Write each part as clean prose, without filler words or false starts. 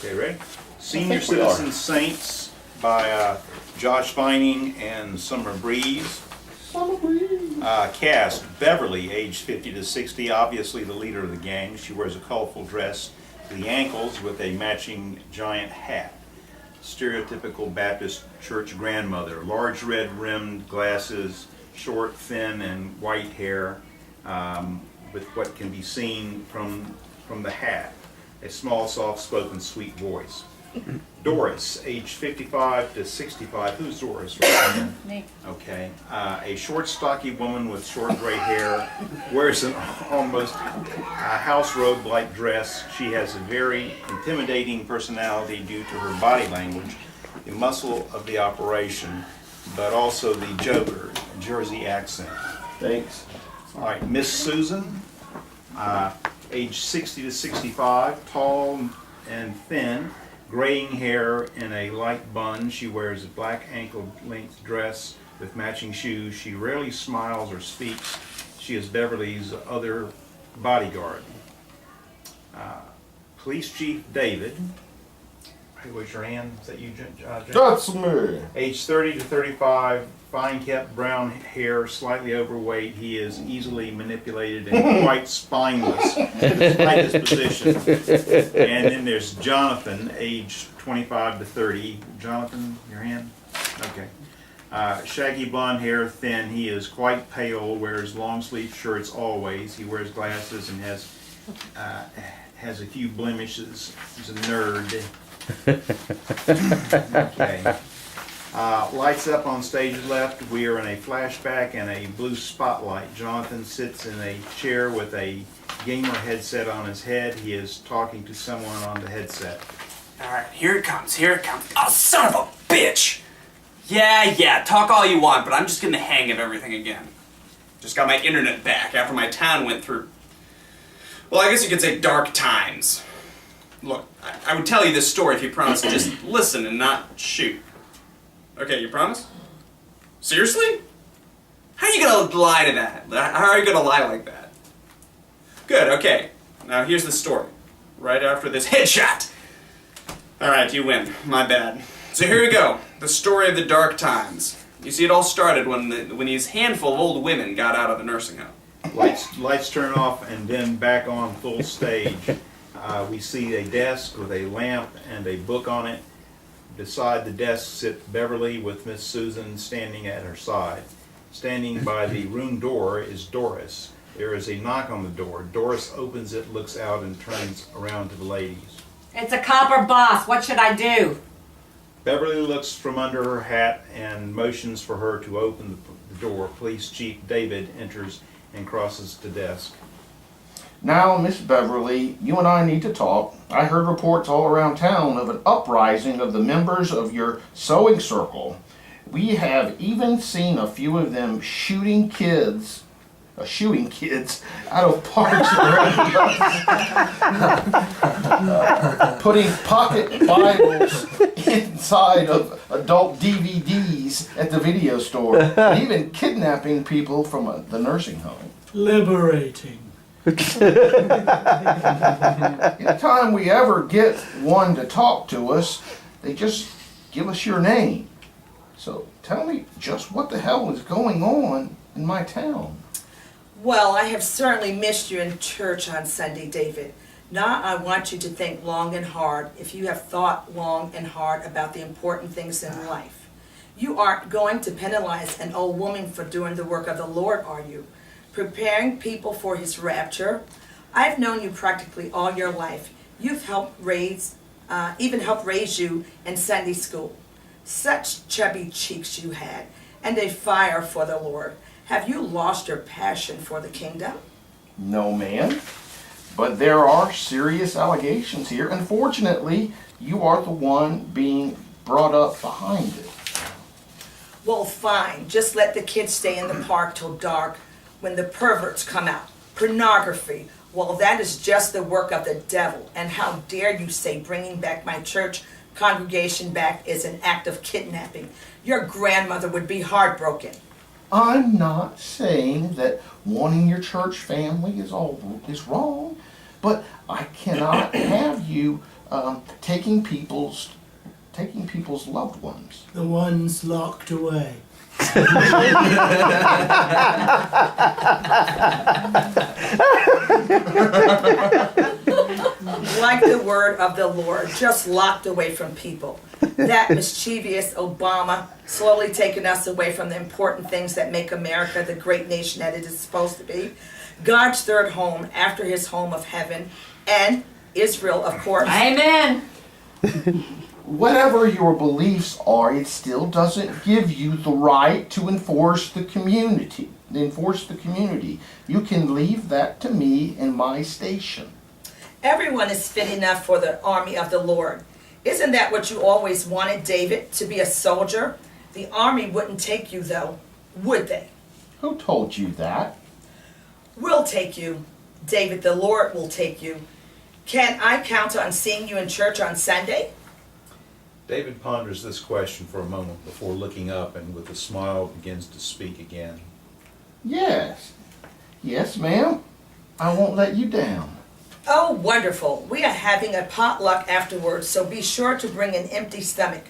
Okay, ready? Senior Citizen Saints by Josh Vining and Summer Breeze. Cast, Beverly, age 50 to 60, obviously the leader of the gang. She wears a colorful dress to the ankles with a matching giant hat. Stereotypical Baptist church grandmother. Large red rimmed glasses, short, thin, and white hair, with what can be seen from the hat. A small, soft-spoken, sweet voice. Doris, age 55 to 65. Who's Doris? Right? Me. Okay. A short, stocky woman with short gray hair, wears an almost house robe-like dress. She has a very intimidating personality due to her body language, the muscle of the operation, but also the joker, Jersey accent. Thanks. All right, Miss Susan, age 60 to 65, tall and thin, graying hair in a light bun. She wears a black ankle-length dress with matching shoes. She rarely smiles or speaks. She is Beverly's other bodyguard. Police Chief David. Hey, where's your hand? Is that you, John? That's me. Age 30 to 35, fine-kept brown hair, slightly overweight. He is easily manipulated and quite spineless despite his position. And then there's Jonathan, age 25 to 30. Jonathan, your hand? Okay. Shaggy blonde hair, thin. He is quite pale, wears long-sleeve shirts always. He wears glasses and has a few blemishes. He's a nerd. Okay. Lights up on stage left. We are in a flashback and a blue spotlight. Jonathan sits in a chair with a gamer headset on his head. He is talking to someone on the headset. Alright, here it comes, here it comes. Oh, son of a bitch! Yeah, talk all you want, but I'm just getting the hang of everything again. Just got my internet back after my town went through, well, I guess you could say dark times. Look, I would tell you this story if you promised to just listen and not shoot. Okay, you promise? Seriously? How are you gonna lie to that? How are you gonna lie like that? Good, okay. Now here's the story. Right after this headshot! Alright, you win. My bad. So here we go. The story of the dark times. You see, it all started when these handful of old women got out of the nursing home. Lights turn off and then back on full stage. We see a desk with a lamp and a book on it. Beside the desk sits Beverly with Miss Susan standing at her side. Standing by the room door is Doris. There is a knock on the door. Doris opens it, looks out, and turns around to the ladies. It's a copper boss. What should I do? Beverly looks from under her hat and motions for her to open the door. Police Chief David enters and crosses the desk. Now, Miss Beverly, you and I need to talk. I heard reports all around town of an uprising of the members of your sewing circle. We have even seen a few of them shooting kids out of parks around us. Putting pocket Bibles inside of adult DVDs at the video store. And even kidnapping people from the nursing home. Liberating. Anytime we ever get one to talk to us, they just give us your name. So tell me just what the hell is going on in my town. Well, I have certainly missed you in church on Sunday, David. Now I want you to think long and hard if you have thought long and hard about the important things in life. You aren't going to penalize an old woman for doing the work of the Lord, are you? Preparing people for his rapture. I've known you practically all your life. You've helped even helped raise you in Sunday school. Such chubby cheeks you had, and a fire for the Lord. Have you lost your passion for the kingdom? No, ma'am. But there are serious allegations here. Unfortunately, you are the one being brought up behind it. Well, fine. Just let the kids stay in the park till dark when the perverts come out. Pornography. Well, that is just the work of the devil. And how dare you say bringing back my church congregation back is an act of kidnapping? Your grandmother would be heartbroken. I'm not saying that wanting your church family is wrong, but I cannot have you taking people's loved ones. The ones locked away. Like the word of the Lord, just locked away from people. That mischievous Obama slowly taking us away from the important things that make America the great nation that it is supposed to be. God's third home after his home of heaven, and Israel, of course. Amen. Whatever your beliefs are, it still doesn't give you the right to enforce the community. You can leave that to me and my station. Everyone is fit enough for the army of the Lord. Isn't that what you always wanted, David, to be a soldier? The army wouldn't take you, though, would they? Who told you that? We'll take you. David, the Lord will take you. Can I count on seeing you in church on Sunday? David ponders this question for a moment before looking up and with a smile begins to speak again. Yes. Yes, ma'am. I won't let you down. Oh, wonderful. We are having a potluck afterwards, so be sure to bring an empty stomach.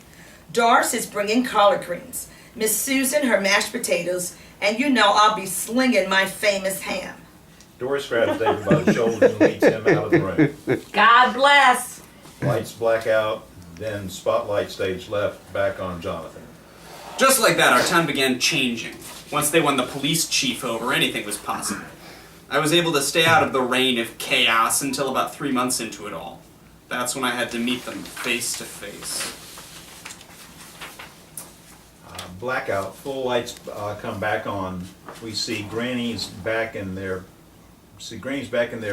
Doris is bringing collard greens, Miss Susan her mashed potatoes, and you know I'll be slinging my famous ham. Doris grabs David by the shoulders and leads him out of the room. God bless. Lights black out, then spotlight stage left, back on Jonathan. Just like that, our town began changing. Once they won the police chief over, anything was possible. I was able to stay out of the reign of chaos until about 3 months into it all. That's when I had to meet them face to face. Blackout, full lights come back on. We see grannies back in their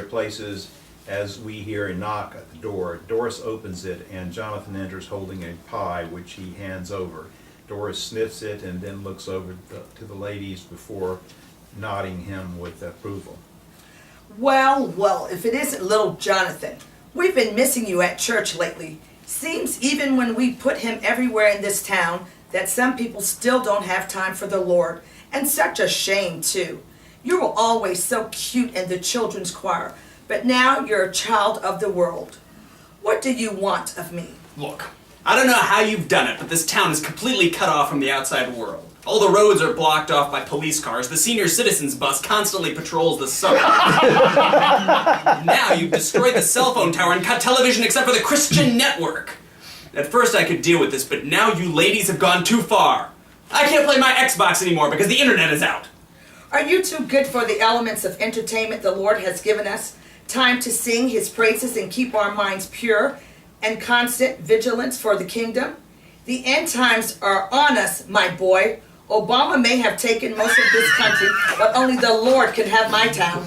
places as we hear a knock at the door. Doris opens it and Jonathan enters holding a pie which he hands over. Doris sniffs it and then looks over to the ladies before nodding him with approval. Well, if it isn't little Jonathan. We've been missing you at church lately. Seems even when we put him everywhere in this town that some people still don't have time for the Lord. And such a shame, too. You were always so cute in the children's choir, but now you're a child of the world. What do you want of me? Look, I don't know how you've done it, but this town is completely cut off from the outside world. All the roads are blocked off by police cars. The senior citizens bus constantly patrols the suburbs. Now you've destroyed the cell phone tower and cut television except for the Christian network. At first I could deal with this, but now you ladies have gone too far. I can't play my Xbox anymore because the internet is out. Are you too good for the elements of entertainment the Lord has given us? Time to sing his praises and keep our minds pure and constant vigilance for the kingdom? The end times are on us, my boy. Obama may have taken most of this country, but only the Lord can have my town.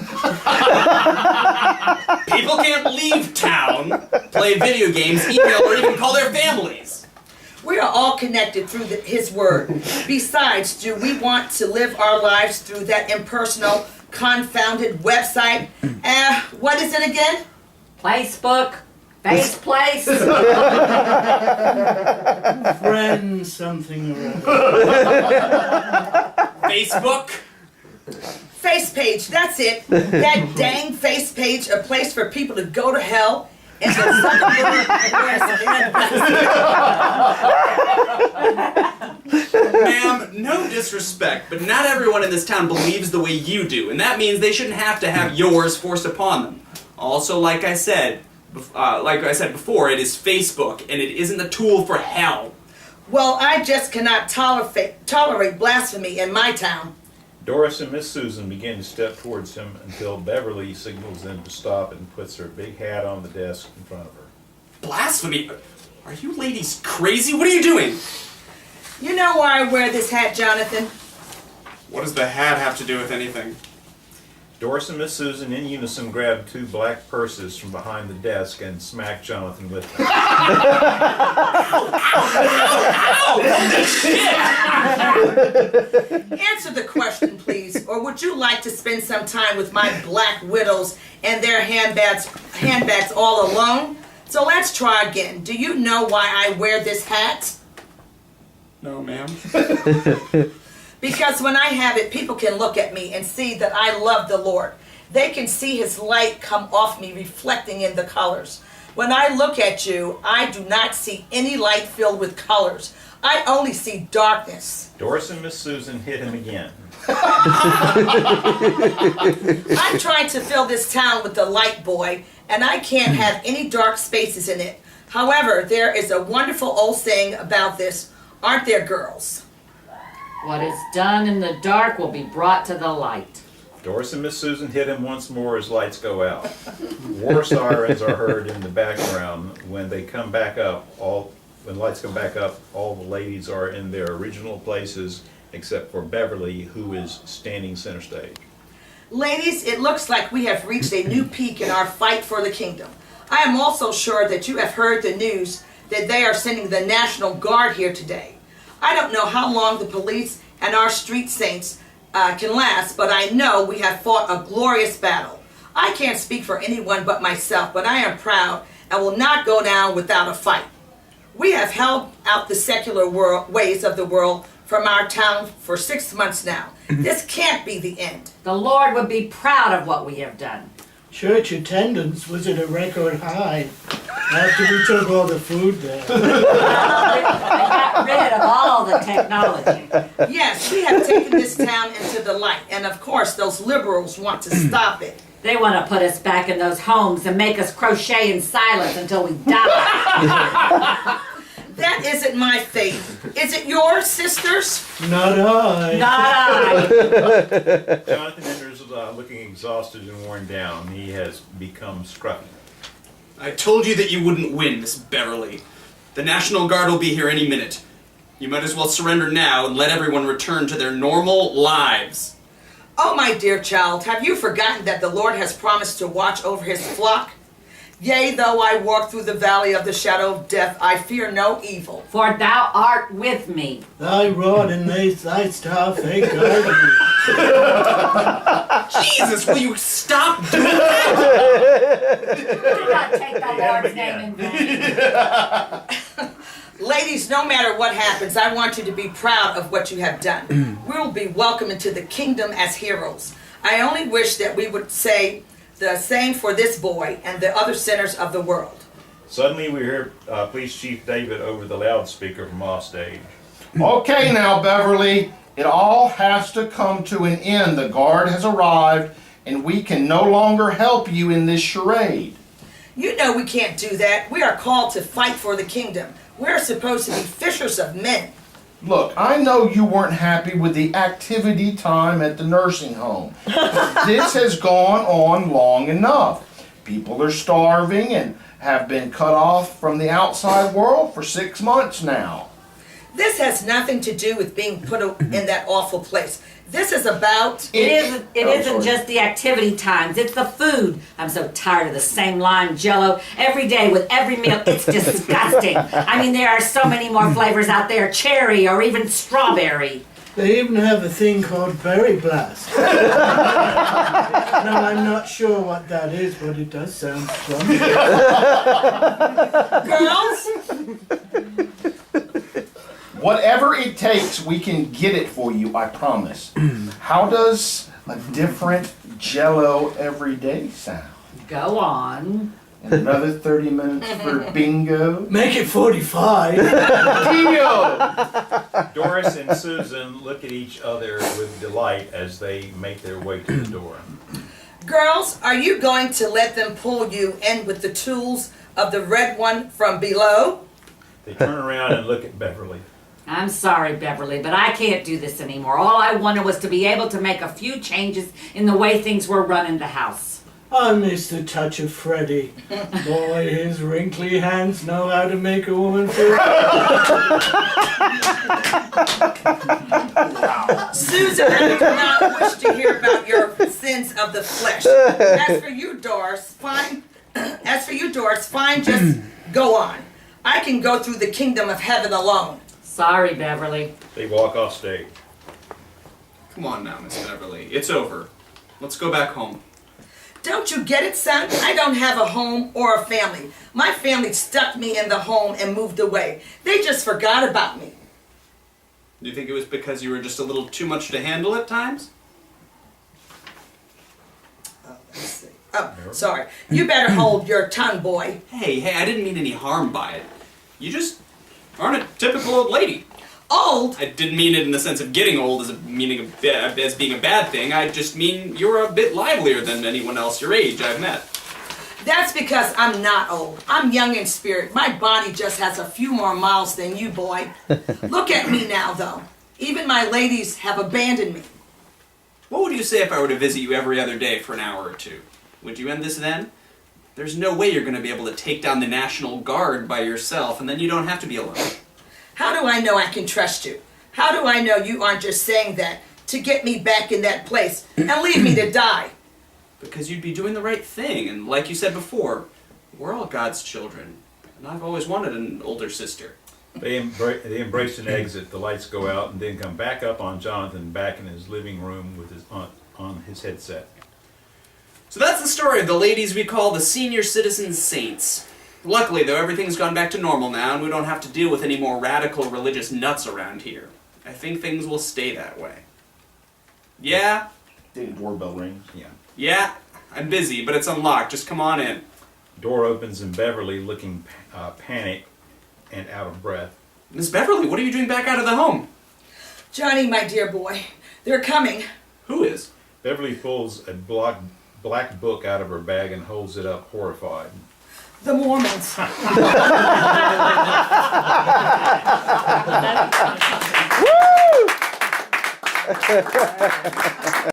People can't leave town, play video games, email, or even call their families. We are all connected through his word. Besides, do we want to live our lives through that impersonal, confounded website? What is it again? Facebook. Face place. Friends something or other. Facebook? Face page, that's it. That dang face page, a place for people to go to hell and to Ma'am, no disrespect, but not everyone in this town believes the way you do, and that means they shouldn't have to have yours forced upon them. Also, like I said before, it is Facebook, and it isn't a tool for hell. Well, I just cannot tolerate blasphemy in my town. Doris and Miss Susan begin to step towards him until Beverly signals them to stop and puts her big hat on the desk in front of her. Blasphemy? Are you ladies crazy? What are you doing? You know why I wear this hat, Jonathan? What does the hat have to do with anything? Doris and Miss Susan in unison grab two black purses from behind the desk and smack Jonathan with them. Answer the question, please. Or would you like to spend some time with my black widows and their handbags all alone? So let's try again. Do you know why I wear this hat? No, ma'am. Because when I have it, people can look at me and see that I love the Lord. They can see his light come off me, reflecting in the colors. When I look at you, I do not see any light filled with colors. I only see darkness. Doris and Miss Susan hit him again. I'm trying to fill this town with the light, boy, and I can't have any dark spaces in it. However, there is a wonderful old saying about this, aren't there, girls? What is done in the dark will be brought to the light. Doris and Miss Susan hit him once more as lights go out. War sirens are heard in the background. When they come back up, when lights come back up, all the ladies are in their original places except for Beverly, who is standing center stage. Ladies, it looks like we have reached a new peak in our fight for the kingdom. I am also sure that you have heard the news that they are sending the National Guard here today. I don't know how long the police and our street saints can last, but I know we have fought a glorious battle. I can't speak for anyone but myself, but I am proud and will not go down without a fight. We have held out the secular ways of the world from our town for 6 months now. This can't be the end. The Lord would be proud of what we have done. Church attendance was at a record high after we took all the food there. They got rid of all the technology. Yes, we have taken this town into the light, and of course those liberals want to stop it. They want to put us back in those homes and make us crochet in silence until we die. That isn't my fate. Is it yours, sisters? Not I. Not I. Jonathan enters looking exhausted and worn down. He has become scruffy. I told you that you wouldn't win, Miss Beverly. The National Guard will be here any minute. You might as well surrender now and let everyone return to their normal lives. Oh, my dear child, have you forgotten that the Lord has promised to watch over his flock? Yea, though I walk through the valley of the shadow of death, I fear no evil. For thou art with me. Thy rod and thy staff, they guide me. Jesus, will you stop doing that? Do not take the Lord's name in vain. Ladies, no matter what happens, I want you to be proud of what you have done. We will be welcomed into the kingdom as heroes. I only wish that we would say the same for this boy and the other sinners of the world. Suddenly we hear Police Chief David over the loudspeaker from off stage. Okay now, Beverly, it all has to come to an end. The guard has arrived, and we can no longer help you in this charade. You know we can't do that. We are called to fight for the kingdom. We're supposed to be fishers of men. Look, I know you weren't happy with the activity time at the nursing home. This has gone on long enough. People are starving and have been cut off from the outside world for 6 months now. This has nothing to do with being put in that awful place. This is about... It Oh, isn't sorry. just the activity times, it's the food. I'm so tired of the same lime jello every day with every meal. It's disgusting. I mean, there are so many more flavors out there, cherry or even strawberry. They even have a thing called Berry Blast. Now, I'm not sure what that is, but it does sound strong. Girls, Whatever it takes, we can get it for you, I promise. How does a different Jell-O every day sound? Go on. And another 30 minutes for bingo? Make it 45. Deal! Doris and Susan look at each other with delight as they make their way to the door. girls, are you going to let them pull you in with the tools of the red one from below? They turn around and look at Beverly. I'm sorry, Beverly, but I can't do this anymore. All I wanted was to be able to make a few changes in the way things were run in the house. I miss the touch of Freddie. Boy, his wrinkly hands know how to make a woman feel. Susan, I do not wish to hear about your sins of the flesh. As for you, Doris, fine. Just go on. I can go through the kingdom of heaven alone. Sorry, Beverly. They walk off stage. Come on now, Miss Beverly. It's over. Let's go back home. Don't you get it, son? I don't have a home or a family. My family stuck me in the home and moved away. They just forgot about me. Do you think it was because you were just a little too much to handle at times? Let's see. Oh, sorry. You better hold your tongue, boy. Hey, I didn't mean any harm by it. You just aren't a typical old lady. Old? I didn't mean it in the sense of getting old as being a bad thing. I just mean you're a bit livelier than anyone else your age I've met. That's because I'm not old. I'm young in spirit. My body just has a few more miles than you, boy. Look at me now, though. Even my ladies have abandoned me. What would you say if I were to visit you every other day for an hour or two? Would you end this then? There's no way you're going to be able to take down the National Guard by yourself, and then you don't have to be alone. How do I know I can trust you? How do I know you aren't just saying that to get me back in that place and leave me to die? Because you'd be doing the right thing, and like you said before, we're all God's children, and I've always wanted an older sister. They embrace and exit. The lights go out and then come back up on Jonathan back in his living room with his on his headset. So that's the story of the ladies we call the senior citizen saints. Luckily, though, everything's gone back to normal now, and we don't have to deal with any more radical religious nuts around here. I think things will stay that way. Yeah? The doorbell rings. Yeah, I'm busy, but it's unlocked. Just come on in. Door opens and Beverly, looking panicked and out of breath. Miss Beverly, what are you doing back out of the home? Johnny, my dear boy, they're coming. Who is? Beverly pulls a black book out of her bag and holds it up, horrified. The Mormons. Woo!